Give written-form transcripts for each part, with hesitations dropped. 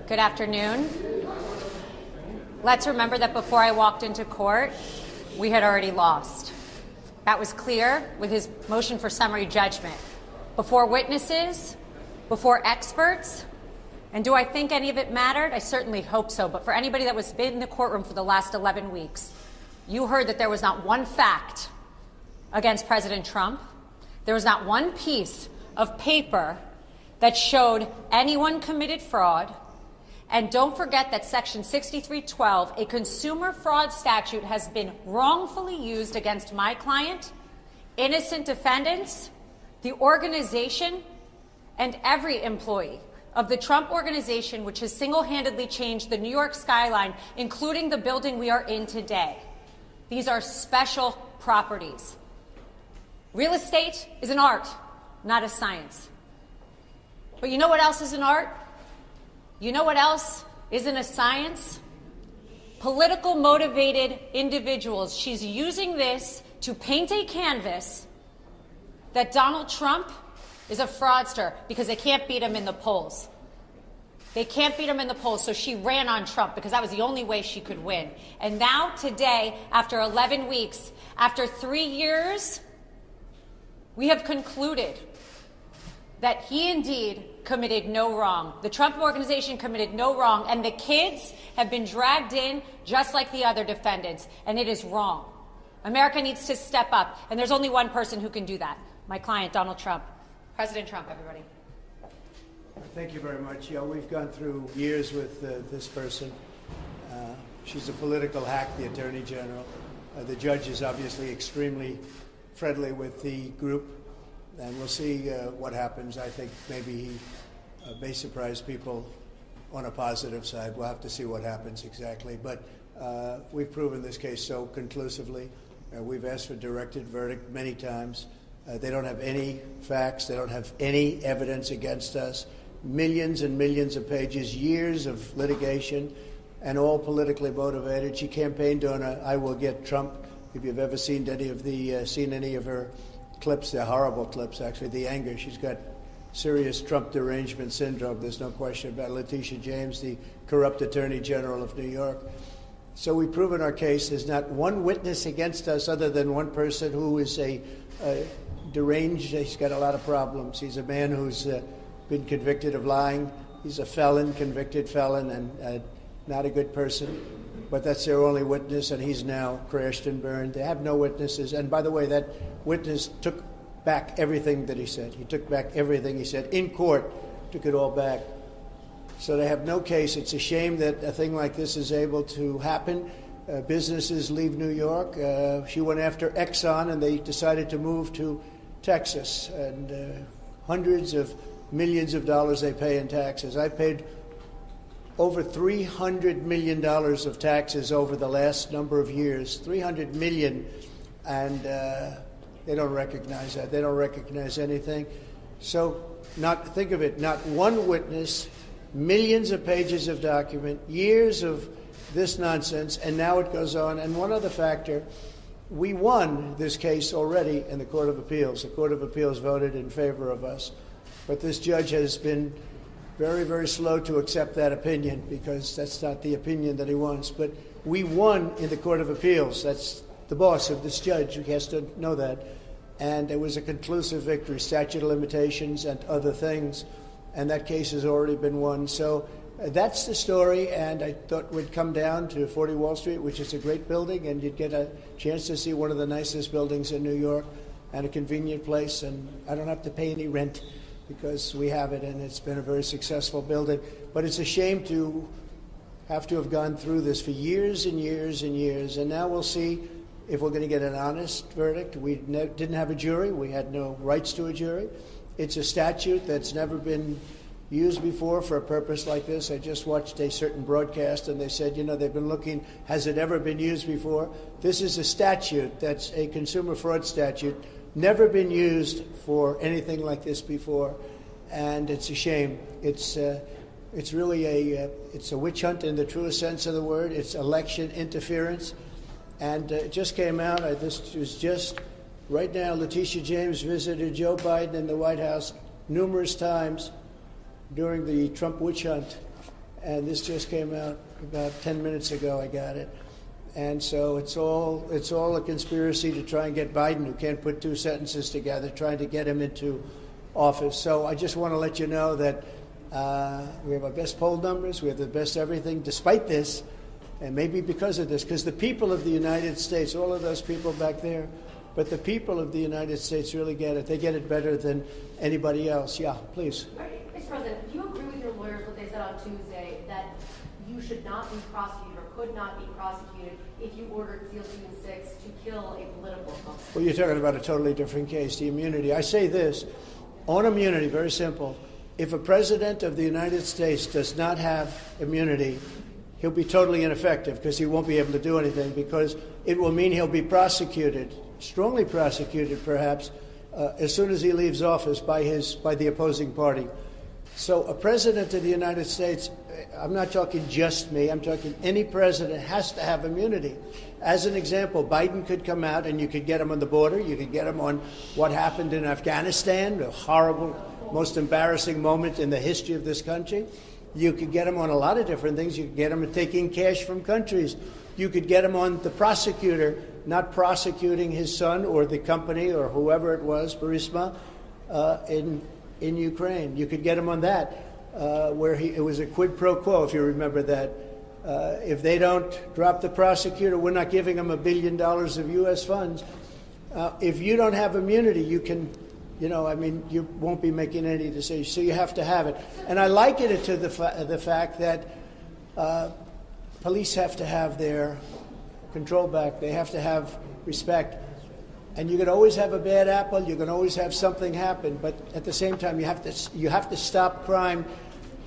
Good afternoon. Let's remember that before I walked into court, we had already lost. That was clear with his motion for summary judgment. Before witnesses, before experts, and do I think any of it mattered? I certainly hope so. But for anybody that was in the courtroom for the last 11 weeks, you heard that there was not one fact against President Trump. There was not one piece of paper that showed anyone committed fraud. And don't forget that Section 6312, a consumer fraud statute, has been wrongfully used against my client, innocent defendants, the organization, and every employee of the Trump Organization, which has single-handedly changed the New York skyline, including the building we are in today. These are special properties. Real estate is an art, not a science. But you know what else is an art? You know what else isn't a science? Political motivated individuals. She's using this to paint a canvas that Donald Trump is a fraudster because they can't beat him in the polls. They can't beat him in the polls, so she ran on Trump because that was the only way she could win. And now, today, after 11 weeks, after 3 years, we have concluded that he indeed committed no wrong. The Trump Organization committed no wrong, and the kids have been dragged in just like the other defendants, and it is wrong. America needs to step up, and there's only one person who can do that, my client, Donald Trump. President Trump, everybody. Thank you very much. Yeah, we've gone through years with this person. She's a political hack, the Attorney General. The judge is obviously extremely friendly with the group. And we'll see what happens. I think maybe he may surprise people on a positive side. We'll have to see what happens exactly. But we've proven this case so conclusively. We've asked for directed verdict many times. They don't have any facts. They don't have any evidence against us. Millions and millions of pages, years of litigation, and all politically motivated. She campaigned on a "I will get Trump." If you've ever seen any of her clips, they're horrible clips, actually. The anger, she's got serious Trump derangement syndrome. There's no question about it. Letitia James, the corrupt Attorney General of New York. So we've proven our case. There's not one witness against us other than one person who is a deranged. He's got a lot of problems. He's a man who's been convicted of lying. He's a felon, convicted felon, and not a good person. But that's their only witness, and he's now crashed and burned. They have no witnesses. And by the way, that witness took back everything that he said. He took back everything he said in court, took it all back. So they have no case. It's a shame that a thing like this is able to happen. Businesses leave New York. She went after Exxon, and they decided to move to Texas. And hundreds of millions of dollars they pay in taxes. I paid over $300 million of taxes over the last number of years, $300 million, and they don't recognize that. They don't recognize anything. So think of it, not one witness, millions of pages of document, years of this nonsense, and now it goes on. And one other factor, we won this case already in the Court of Appeals. The Court of Appeals voted in favor of us, but this judge has been very, very slow to accept that opinion because that's not the opinion that he wants. But we won in the Court of Appeals. That's the boss of this judge. He has to know that. And it was a conclusive victory, statute of limitations and other things. And that case has already been won. So that's the story. And I thought we'd come down to 40 Wall Street, which is a great building, and you'd get a chance to see one of the nicest buildings in New York and a convenient place. And I don't have to pay any rent, because we have it, and it's been a very successful building. But it's a shame to have gone through this for years and years and years. And now we'll see if we're going to get an honest verdict. We didn't have a jury. We had no rights to a jury. It's a statute that's never been used before for a purpose like this. I just watched a certain broadcast, and they said, they've been looking, has it ever been used before? This is a statute that's a consumer fraud statute, never been used for anything like this before, and it's a shame. It's really it's a witch hunt in the truest sense of the word. It's election interference, and it just came out. This was just right now. Letitia James visited Joe Biden in the White House numerous times during the Trump witch hunt, and this just came out about 10 minutes ago. I got it. And so it's all a conspiracy to try and get Biden, who can't put two sentences together, trying to get him into office. So I just want to let you know that we have our best poll numbers, we have the best everything, despite this, and maybe because of this, because the people of the United States, all of those people back there, but the people of the United States really get it. They get it better than anybody else. Yeah, please. Mr. President, do you agree with your lawyers what they said on Tuesday, that you should not be prosecuted or could not be prosecuted if you ordered SEAL Team 6 to kill a political opponent? Well, you're talking about a totally different case, the immunity. I say this, on immunity, very simple. If a president of the United States does not have immunity, he'll be totally ineffective because he won't be able to do anything, because it will mean he'll be prosecuted, strongly prosecuted perhaps, as soon as he leaves office by the opposing party. So a president of the United States, I'm not talking just me, I'm talking any president has to have immunity. As an example, Biden could come out and you could get him on the border, you could get him on what happened in Afghanistan, a horrible, most embarrassing moment in the history of this country. You could get him on a lot of different things. You could get him taking cash from countries. You could get him on the prosecutor not prosecuting his son or the company or whoever it was, Burisma, in Ukraine. You could get him on that, where it was a quid pro quo, if you remember that. If they don't drop the prosecutor, we're not giving them $1 billion of U.S. funds. If you don't have immunity, you can, you won't be making any decisions. So you have to have it. And I liken it to the fact that police have to have their control back. They have to have respect. And you can always have a bad apple. You can always have something happen. But at the same time, you have to stop crime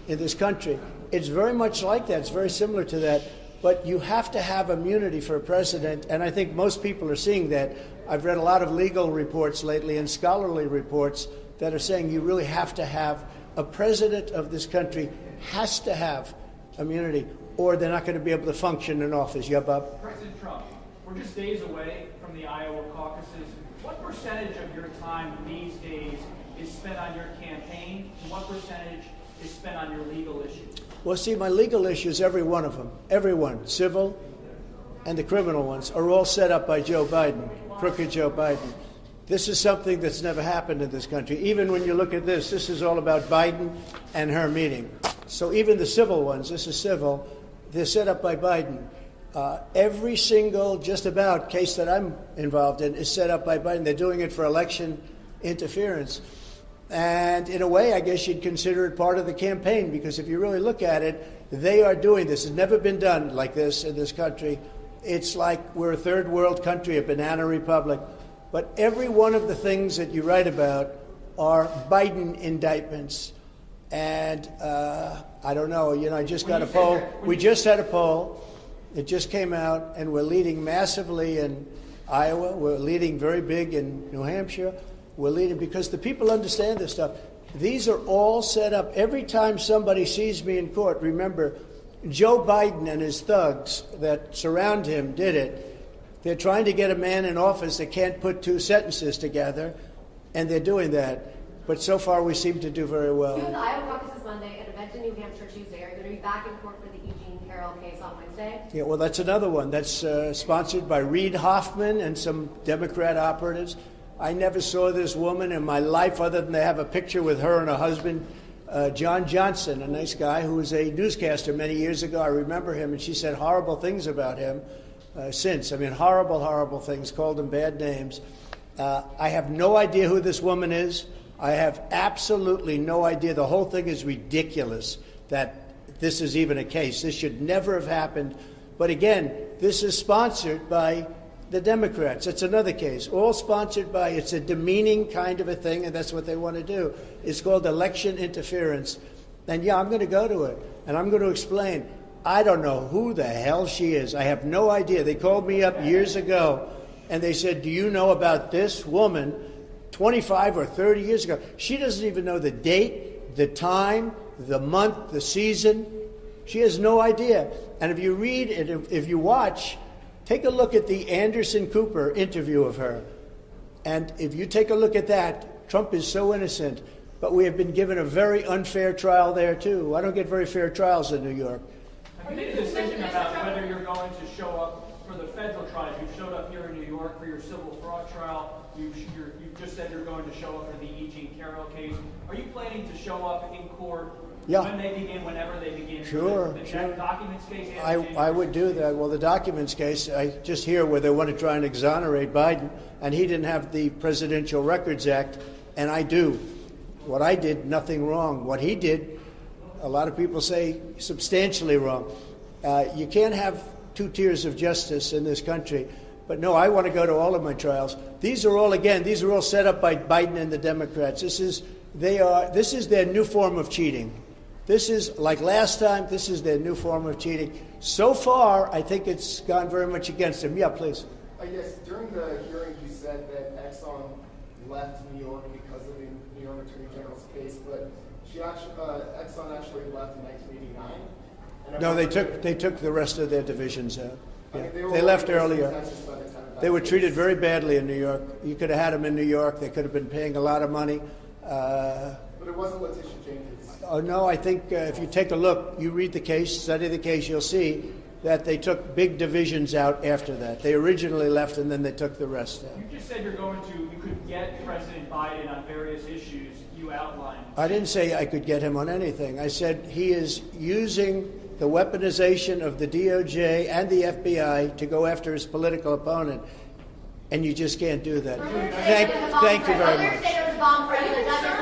in this country. It's very much like that. It's very similar to that. But you have to have immunity for a president, and I think most people are seeing that. I've read a lot of legal reports lately and scholarly reports that are saying you really have to have a president of this country has to have immunity, or they're not going to be able to function in office. Yeah, Bob? President Trump, we're just days away from the Iowa caucuses. What percentage of your time these days is spent on your campaign, and what percentage is spent on your legal issues? Well, see, my legal issues, every one of them, everyone, civil and the criminal ones, are all set up by Joe Biden, crooked Joe Biden. This is something that's never happened in this country. Even when you look at this is all about Biden and her meeting. So even the civil ones, this is civil, they're set up by Biden. Every single, just about, case that I'm involved in is set up by Biden. They're doing it for election interference. And in a way, I guess you'd consider it part of the campaign, because if you really look at it, they are doing this. It's never been done like this in this country. It's like we're a third world country, a banana republic. But every one of the things that you write about are Biden indictments. And I don't know, I just got a poll. We just had a poll. It just came out, and we're leading massively in Iowa. We're leading very big in New Hampshire. We're leading because the people understand this stuff. These are all set up. Every time somebody sees me in court, remember, Joe Biden and his thugs that surround him did it. They're trying to get a man in office that can't put two sentences together, and they're doing that. But so far, we seem to do very well. You have the Iowa caucuses Monday, an event in New Hampshire Tuesday. Are you going to be back in court for the Eugene Carroll case on Wednesday? Yeah, well, that's another one. That's sponsored by Reid Hoffman and some Democrat operatives. I never saw this woman in my life other than they have a picture with her and her husband, John Johnson, a nice guy who was a newscaster many years ago. I remember him, and she said horrible things about him since. I mean, horrible, horrible things, called him bad names. I have no idea who this woman is. I have absolutely no idea. The whole thing is ridiculous that this is even a case. This should never have happened. But again, this is sponsored by the Democrats. It's another case, all sponsored by, it's a demeaning kind of a thing, and that's what they want to do. It's called election interference. And yeah, I'm going to go to it, and I'm going to explain. I don't know who the hell she is. I have no idea. They called me up years ago, and they said, do you know about this woman 25 or 30 years ago? She doesn't even know the date, the time, the month, the season. She has no idea. And if you read it, if you watch, take a look at the Anderson Cooper interview of her. And if you take a look at that, Trump is so innocent. but we have been given a very unfair trial there, too. I don't get very fair trials in New York. Have you made a decision about whether you're going to show up for the federal trials? You showed up here in New York for your civil fraud trial. You just said you're going to show up for the E. Jean Carroll case. Are you planning to show up in court when they begin, whenever they begin? Sure, the sure. documents case? I would do that. Well, the documents case, I just hear where they want to try and exonerate Biden, and he didn't have the Presidential Records Act, and I do. What I did, nothing wrong. What he did, a lot of people say substantially wrong. You can't have two tiers of justice in this country. But no, I want to go to all of my trials. These are all set up by Biden and the Democrats. This is their new form of cheating. This is, like last time, this is their new form of cheating. So far, I think it's gone very much against them. Yeah, please. Yes, during the hearing, you said that Exxon left New York because of the New York Attorney General's case, but Exxon actually left in 1989. No, they took the rest of their divisions out. I Yeah. mean, They left earlier. Texas by the time of They were that treated case. very badly in New York. You could have had them in New York. They could have been paying a lot of money. But it wasn't Letitia James. Oh, no, I think if you take a look, you read the case, study the case, you'll see that they took big divisions out after that. They originally left, and then they took the rest out. You just said you could get President Biden on various issues you outlined. I didn't say I could get him on anything. I said he is using the weaponization of the DOJ and the FBI to go after his political opponent, and you just can't do that. Thank you very much. Earlier today there was a bomb threat in the Dutchess